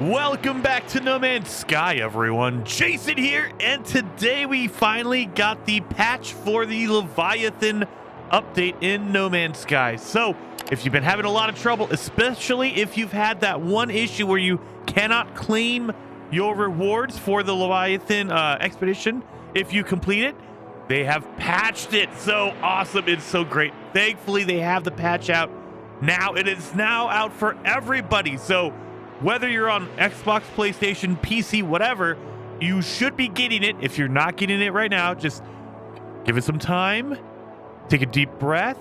Welcome back to No Man's Sky, everyone. Jason here, and today we finally got the patch for the Leviathan update in No Man's Sky. So, if you've been having a lot of trouble, especially if you've had that one issue where you cannot claim your rewards for the Leviathan Expedition, if you complete it, they have patched it. So awesome. It's so great. Thankfully, they have the patch out now. It is now out for everybody. So, whether you're on Xbox, PlayStation, PC, whatever, you should be getting it. If you're not getting it right now, just give it some time. Take a deep breath.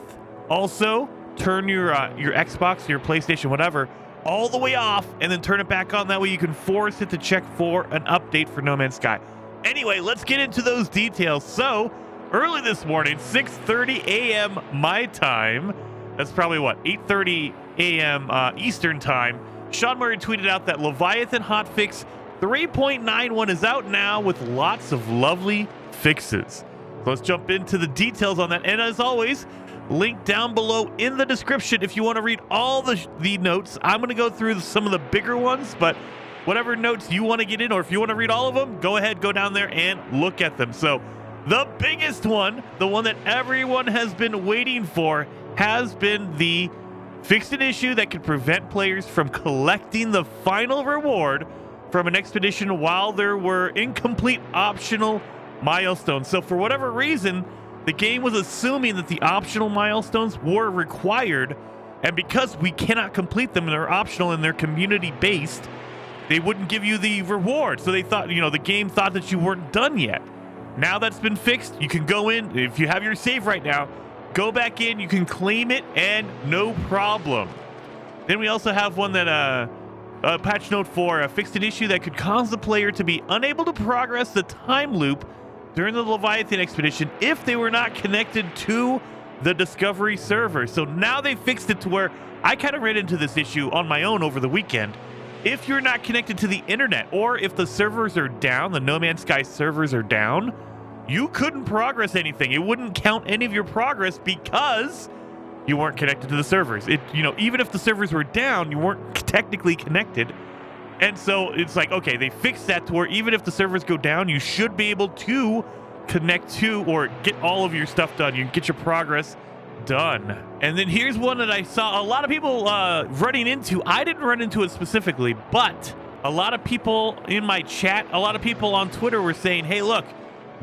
Also, turn your Xbox, your PlayStation, whatever, all the way off, and then turn it back on. That way you can force it to check for an update for No Man's Sky. Anyway, let's get into those details. So, early this morning, 6:30 a.m. my time. That's probably, what, 8:30 a.m. Eastern time. Sean Murray tweeted out that Leviathan hotfix 3.91 is out now with lots of lovely fixes. So let's jump into the details on that. And as always, link down below in the description if you want to read all the notes. I'm going to go through some of the bigger ones, but whatever notes you want to get in, or if you want to read all of them, go ahead, go down there and look at them. So the biggest one, the one that everyone has been waiting for, has been the fixed an issue that could prevent players from collecting the final reward from an expedition while there were incomplete optional milestones. So for whatever reason, the game was assuming that the optional milestones were required, and because we cannot complete them and they're optional and they're community-based, they wouldn't give you the reward. So they thought, the game thought that you weren't done yet. Now that's been fixed. You can go in, if you have your save right now, go back in, you can claim it, and no problem. Then we also have one that, a patch note for fixed an issue that could cause the player to be unable to progress the time loop during the Leviathan Expedition if they were not connected to the Discovery server. So now they fixed it to where I kind of ran into this issue on my own over the weekend. If you're not connected to the internet, or if the servers are down, the No Man's Sky servers are down, you couldn't progress anything. It wouldn't count any of your progress because you weren't connected to the servers. Even if the servers were down, you weren't technically connected. And so it's like, okay, they fixed that to where even if the servers go down, you should be able to connect to or get all of your stuff done. You can get your progress done. And then here's one that I saw a lot of people running into. I didn't run into it specifically, but a lot of people in my chat, a lot of people on Twitter were saying, hey, look,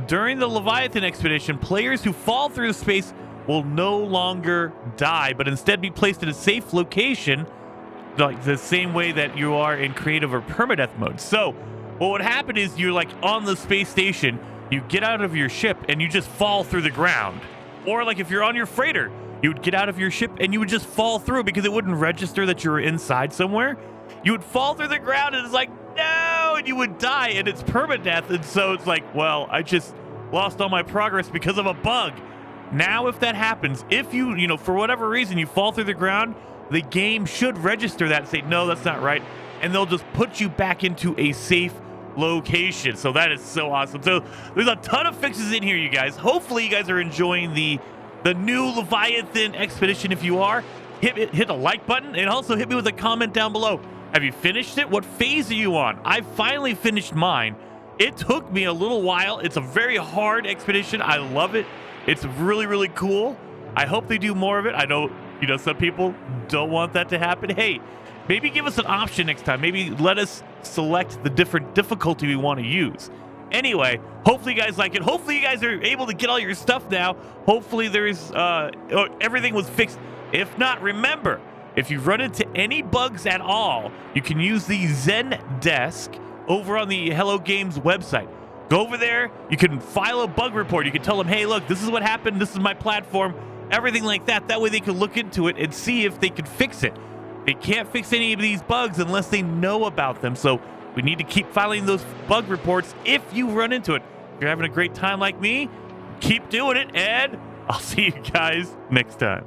during the Leviathan Expedition, players who fall through space will no longer die, but instead be placed in a safe location, like the same way that you are in creative or permadeath mode. So what would happen is you're like on the space station, you get out of your ship and you just fall through the ground. Or like if you're on your freighter, you would get out of your ship and you would just fall through because it wouldn't register that you were inside somewhere. You would fall through the ground and it's like, no, and you would die, and it's permadeath. And so it's like, well, I just lost all my progress because of a bug. Now, if that happens, if you for whatever reason, you fall through the ground, the game should register that and say, no, that's not right. And they'll just put you back into a safe location. So that is so awesome. So there's a ton of fixes in here, you guys. Hopefully you guys are enjoying the new Leviathan Expedition. If you are, hit the like button, and also hit me with a comment down below. Have you finished it? What phase are you on? I finally finished mine. It took me a little while. It's a very hard expedition. I love it. It's really, really cool. I hope they do more of it. I know, some people don't want that to happen. Hey, maybe give us an option next time. Maybe let us select the different difficulty we want to use. Anyway, hopefully you guys like it. Hopefully you guys are able to get all your stuff now. Hopefully everything was fixed. If not, remember, if you run into any bugs at all, you can use the Zen desk over on the Hello Games website. Go over there. You can file a bug report. You can tell them, hey, look, this is what happened. This is my platform. Everything like that. That way they can look into it and see if they can fix it. They can't fix any of these bugs unless they know about them. So we need to keep filing those bug reports if you run into it. If you're having a great time like me, keep doing it, and I'll see you guys next time.